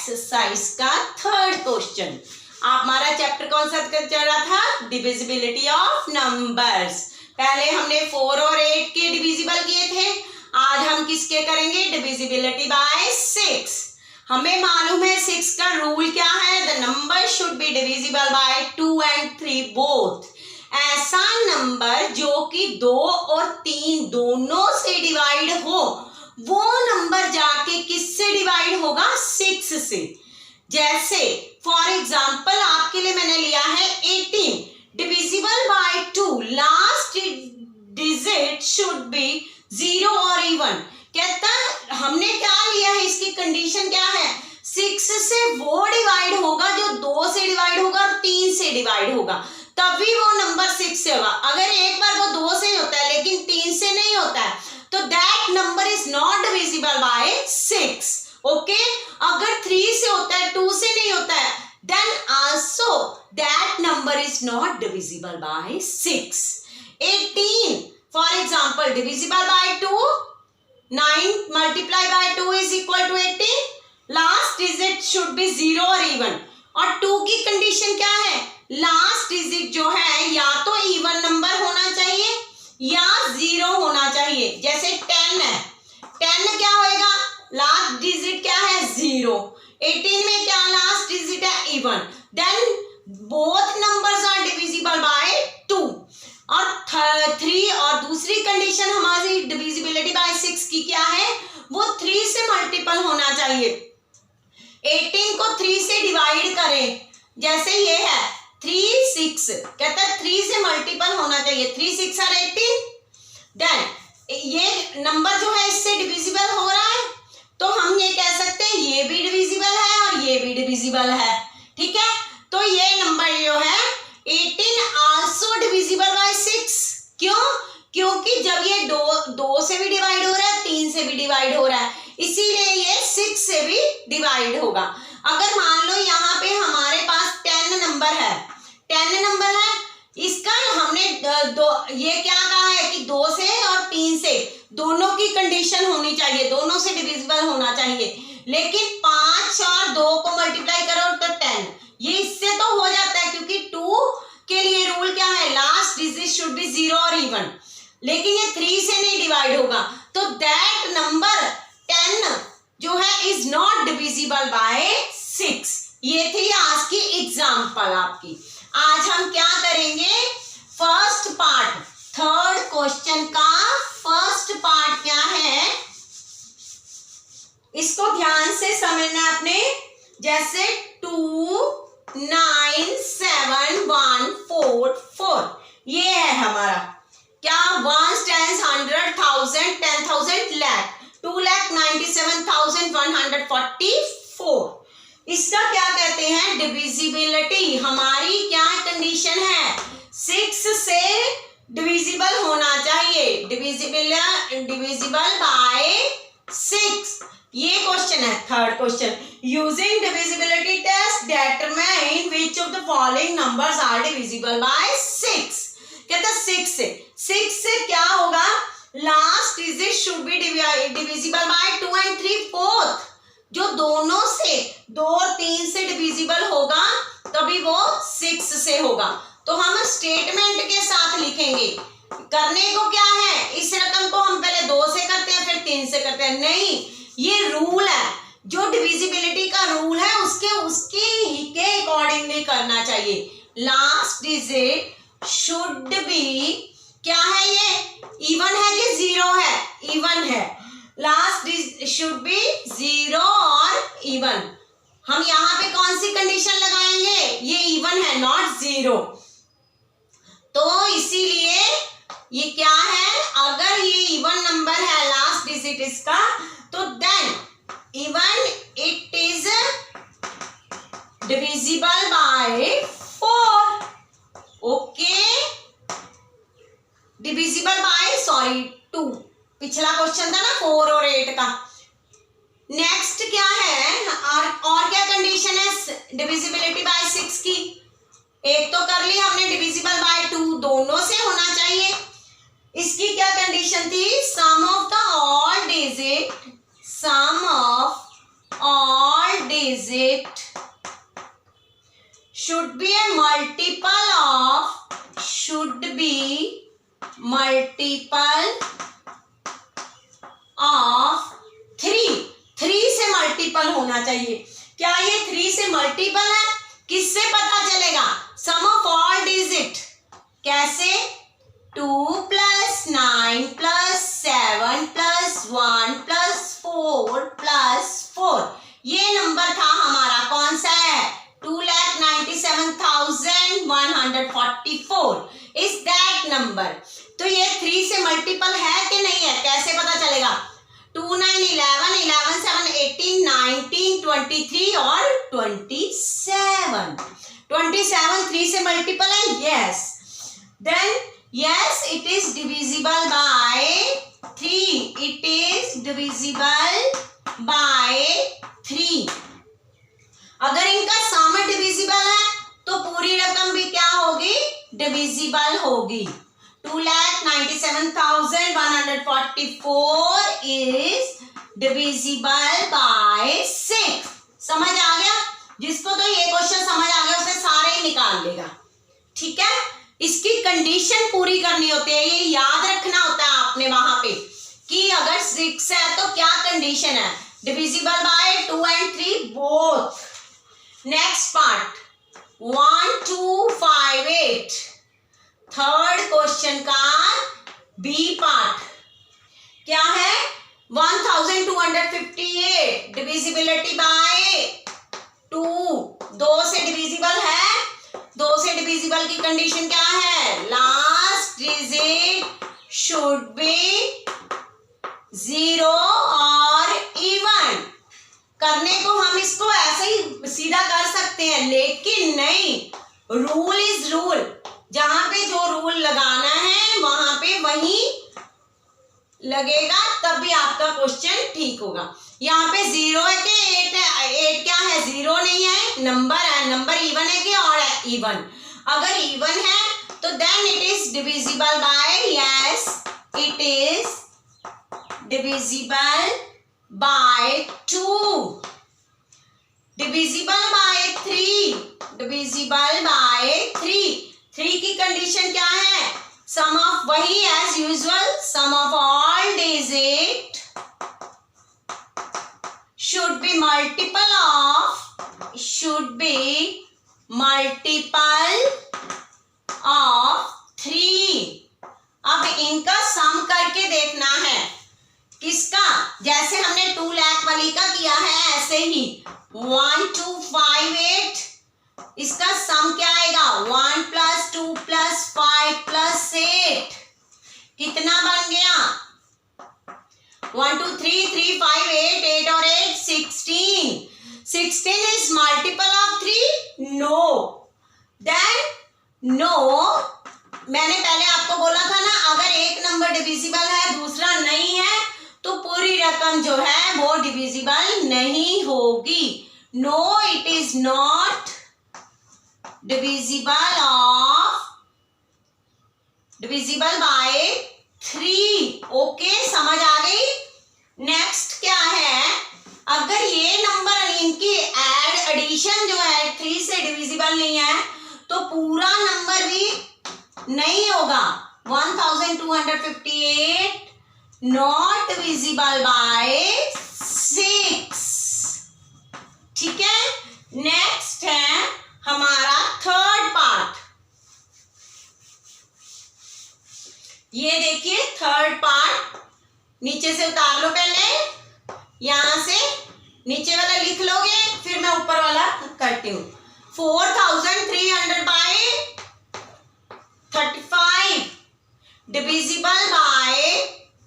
Exercise का third question. हमारा chapter कौन सा चल रहा था? Divisibility of numbers. पहले हमने 4 और 8 के डिविजिबल किए थे, आज हम किसके करेंगे? Divisibility bye 6। हमें मालूम है 6 का रूल क्या है? The number should be divisible by 2 and 3 both. ऐसा नंबर जो कि 2 और 3 दोनों से डिवाइड हो, वो नंबर जाके किससे डिवाइड होगा? 6 से। जैसे फॉर एग्जाम्पल आपके लिए मैंने लिया है 18 divisible by 2, last digit should be 0 और इवन। कहता है हमने क्या लिया है, इसकी कंडीशन क्या है? 6 से वो डिवाइड होगा जो 2 से डिवाइड होगा और 3 से डिवाइड होगा, तभी वो नंबर 6 से होगा। अगर एक बार वो 2 से होता है लेकिन 3 से नहीं होता है तो that number is not divisible by 6। Okay, अगर 3 से होता है 2 से नहीं होता है, then also that number is not divisible by 6। 18 for example divisible by 2, 9 multiply by 2 is equal to 18, last digit should be 0 और इवन। और 2 की कंडीशन क्या है? लास्ट डिजिट जो है या तो इवन नंबर होना चाहिए या 0 होना चाहिए। जैसे 10 है, 10 क्या होएगा? लास्ट डिजिट क्या है? 0। 18 में क्या लास्ट डिजिट है? Even. Then both numbers are divisible by 2। और 3 और दूसरी कंडीशन हमारी डिविजिबिलिटी बाय 6 की क्या है? वो 3 से मल्टीपल होना चाहिए। 18 को 3 से डिवाइड करें, जैसे ये है 3 6, कहता है 3 से मल्टीपल होना चाहिए। 3 6 और 18, देन ये नंबर जो है इससे डिविजिबल हो रहा है, तो हम ये कह सकते हैं ये भी डिविजिबल है और ये भी डिविजिबल है। ठीक है, तो ये नंबर जो है 18 आल्सो डिविजिबल बाय 6। क्यों? क्योंकि जब ये 2 से भी डिवाइड हो रहा है, 3 से भी डिवाइड हो रहा है, इसीलिए ये 6 से भी डिवाइड होगा। अगर मान लो यहाँ पे हमारे पास 10 नंबर है, 10 नंबर है, इसका हमने ये क्या कहा है कि 2 से और 3 से दोनों की कंडीशन होनी चाहिए, दोनों से डिविजिबल होना चाहिए। लेकिन 5 और 2 को मल्टीप्लाई करो तो 10, ये इससे तो हो जाता है क्योंकि 2 के लिए रूल क्या है? लास्ट डिजिट शुड बी 0 और इवन। लेकिन ये 3 से नहीं डिवाइड होगा, तो दैट नंबर 10 जो है इज नॉट डिविजिबल बाय 6। ये थी आज की एग्जाम्पल आपकी। आज हम क्या करेंगे? फर्स्ट पार्ट, थर्ड क्वेश्चन का फर्स्ट पार्ट क्या है, इसको ध्यान से समझना अपने। जैसे 2 9 7 1 4 4, ये है हमारा क्या? 1 10 100 1000 10,000 lakh 2,97,144। इसका क्या कहते हैं? डिविजिबिलिटी। हमारी क्या कंडीशन है? 6 से डिविजिबल होना चाहिए, डिविजिबल बाय 6। ये क्वेश्चन है third question. Using divisibility test determine which of the following numbers are divisible by 6। कहता है 6 से क्या होगा? Last digit should be divisible by 2 and 3 both. जो दोनों से 2 और 3 से डिविजिबल होगा तभी वो 6 से होगा। तो हम स्टेटमेंट के साथ लिखेंगे। करने को क्या है? इस रकम को हम पहले 2 से करते हैं फिर 3 से करते हैं, नहीं, ये रूल है। जो डिविजिबिलिटी का रूल है उसके ही के अकॉर्डिंगली करना चाहिए। लास्ट डिजिट शुड बी क्या है? ये इवन है कि 0 है? इवन है। लास्ट डिजिट शुड बी 0 और इवन। हम यहाँ पे कौन सी कंडीशन लगाएंगे? ये इवन है, नॉट 0। तो इसीलिए ये क्या है? अगर ये इवन नंबर है लास्ट डिजिट इसका, तो then even it is divisible by 4। Okay, divisible by 2। पिछला क्वेश्चन था ना 4 और 8 का। नेक्स्ट क्या है? और क्या कंडीशन है डिविजिबिलिटी बाय 6 की? एक तो कर ली हमने, डिविजिबल बाय 2 दोनों से होना चाहिए। इसकी क्या कंडीशन थी? Sum of the all digit digit should be a multiple of, should be multiple of 3, 3 से मल्टीपल होना चाहिए। क्या ये 3 से मल्टीपल है? किससे पता चलेगा? सम ऑफ ऑल डिजिट। कैसे? 2 + 9 + 7 + 1 + 4 + 4। ये नंबर था हमारा, कौन सा है? 2,97,144 इज दैट नंबर। तो ये 3 से मल्टीपल है कि नहीं है? कैसे पता चलेगा? 2 9 11, 11 7 18, 19, 23 और 27। 27 3 से मल्टीपल है? Yes. Then yes, it is divisible by 3. It is divisible by 3. अगर इनका सम डिविजिबल है तो पूरी रकम भी क्या होगी? डिविजिबल होगी। 2,97,144 is divisible by 6। समझ आ गया? जिसको तो ये क्वेश्चन समझ आ गया उसे सारे ही निकाल लेगा। ठीक है, इसकी कंडीशन पूरी करनी होती है, ये याद रखना होता है आपने वहां पे कि अगर 6 है तो क्या कंडीशन है? Divisible by 2 and 3 both. Next part 1 2 5 8, third question का बी पार्ट क्या है? 1258 डिविजिबिलिटी बाय 2, 2 से डिविजिबल है। 2 से डिविजिबल की कंडीशन क्या है? लास्ट डिजिट शुड बी 0 और इवन। करने को हम इसको ऐसे ही सीधा कर सकते हैं, लेकिन नहीं, रूल इज रूल। जहां पे जो रूल लगाना है वहां पे वही लगेगा, तब भी आपका क्वेश्चन ठीक होगा। यहाँ पे 0 है कि 8 है? 8 क्या है? 0 नहीं है, नंबर है। नंबर इवन है कि ऑड है? इवन। अगर इवन है तो then it is divisible by, yes it is divisible by 2, divisible by 3, divisible by 3। 3 की कंडीशन क्या है? सम ऑफ, वही as usual, sum of all digit should be multiple of, should be multiple of 3। अब इनका सम करके देखना है। किसका? जैसे हमने 2 लाख वाली का किया है ऐसे ही 1 2 5 8, इसका सम क्या आएगा? 1 + 2 + 5 + 8। कितना बन गया? 1 2 3 3 5 8, 8 और 8 16। 16 is multiple of 3? No. Then no, मैंने पहले आपको बोला था ना, अगर एक नंबर डिविजिबल है दूसरा नहीं है तो पूरी रकम जो है वो डिविजिबल नहीं होगी। No, it is not divisible of, divisible by 3। Okay, समझ आ गई? नेक्स्ट क्या है? अगर ये नंबर इनकी एडिशन जो है 3 से डिविजिबल नहीं है तो पूरा नंबर भी नहीं होगा। 1258 नॉट डिविजिबल बाय 6। ठीक है, नेक्स्ट है हमारा थर्ड पार्ट। ये देखिए थर्ड पार्ट, नीचे से उतार लो, पहले यहां से नीचे वाला लिख लोगे, फिर मैं ऊपर वाला करती हूँ। 4300 बाय 35 डिविजिबल बाय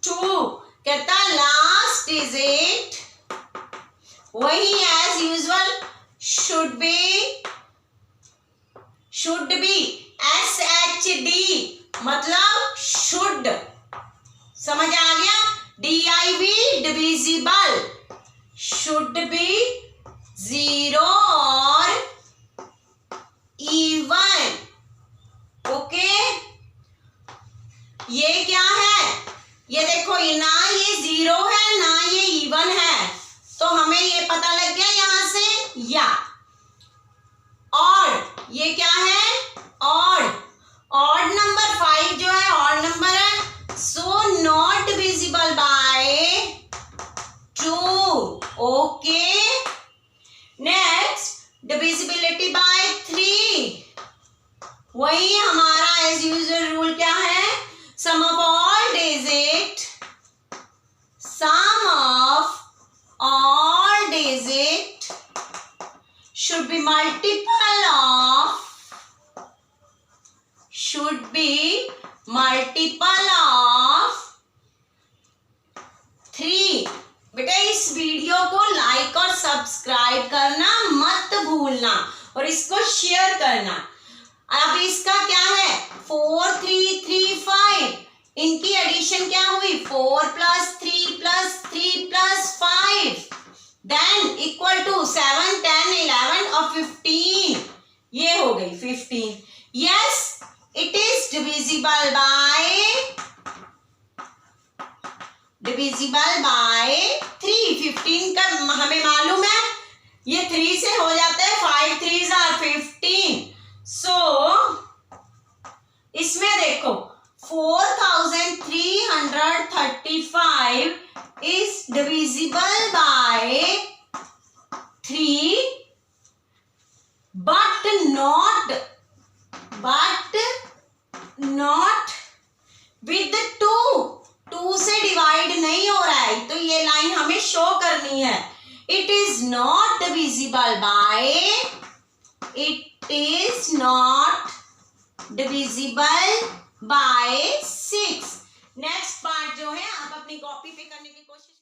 2। कहता लास्ट डिजिट वही as usual should be SHD, मतलब शुड। समझ आ गया? DIV डिविजिबल, शुड बी 0 और इवन। ओके, ये क्या है? ये देखो, ना ये 0 है ना ये इवन है, तो हमें ये पता लग गया यहां से या ऑड, ये क्या है ऑड, ऑड नंबर 5 जो है ऑड नंबर है, so not divisible by 2. Okay, next divisibility by 3. वही हमारा एज यूजुअल रूल क्या है, sum of all digit, sum of all digit should be multiple of 3. बेटा इस वीडियो को लाइक और सब्सक्राइब करना मत भूलना और इसको शेयर करना. अब इसका क्या है 4 3 3 5, इनकी एडिशन क्या हुई 4 + 3 + 3 + 5 देन इक्वल टू 7 10 11 और 15, ये हो गई 15. Yes it is divisible by 3. 15 का हमें मालूम है ये 3 से हो जाता है, 5 3s are 15. सो इसमें देखो 4335 is divisible by 3 but not with 2 से डिवाइड नहीं हो रहा है, तो ये लाइन हमें शो करनी है. It is not divisible by 6. Next part जो है आप अपनी कॉपी पे करने की कोशिश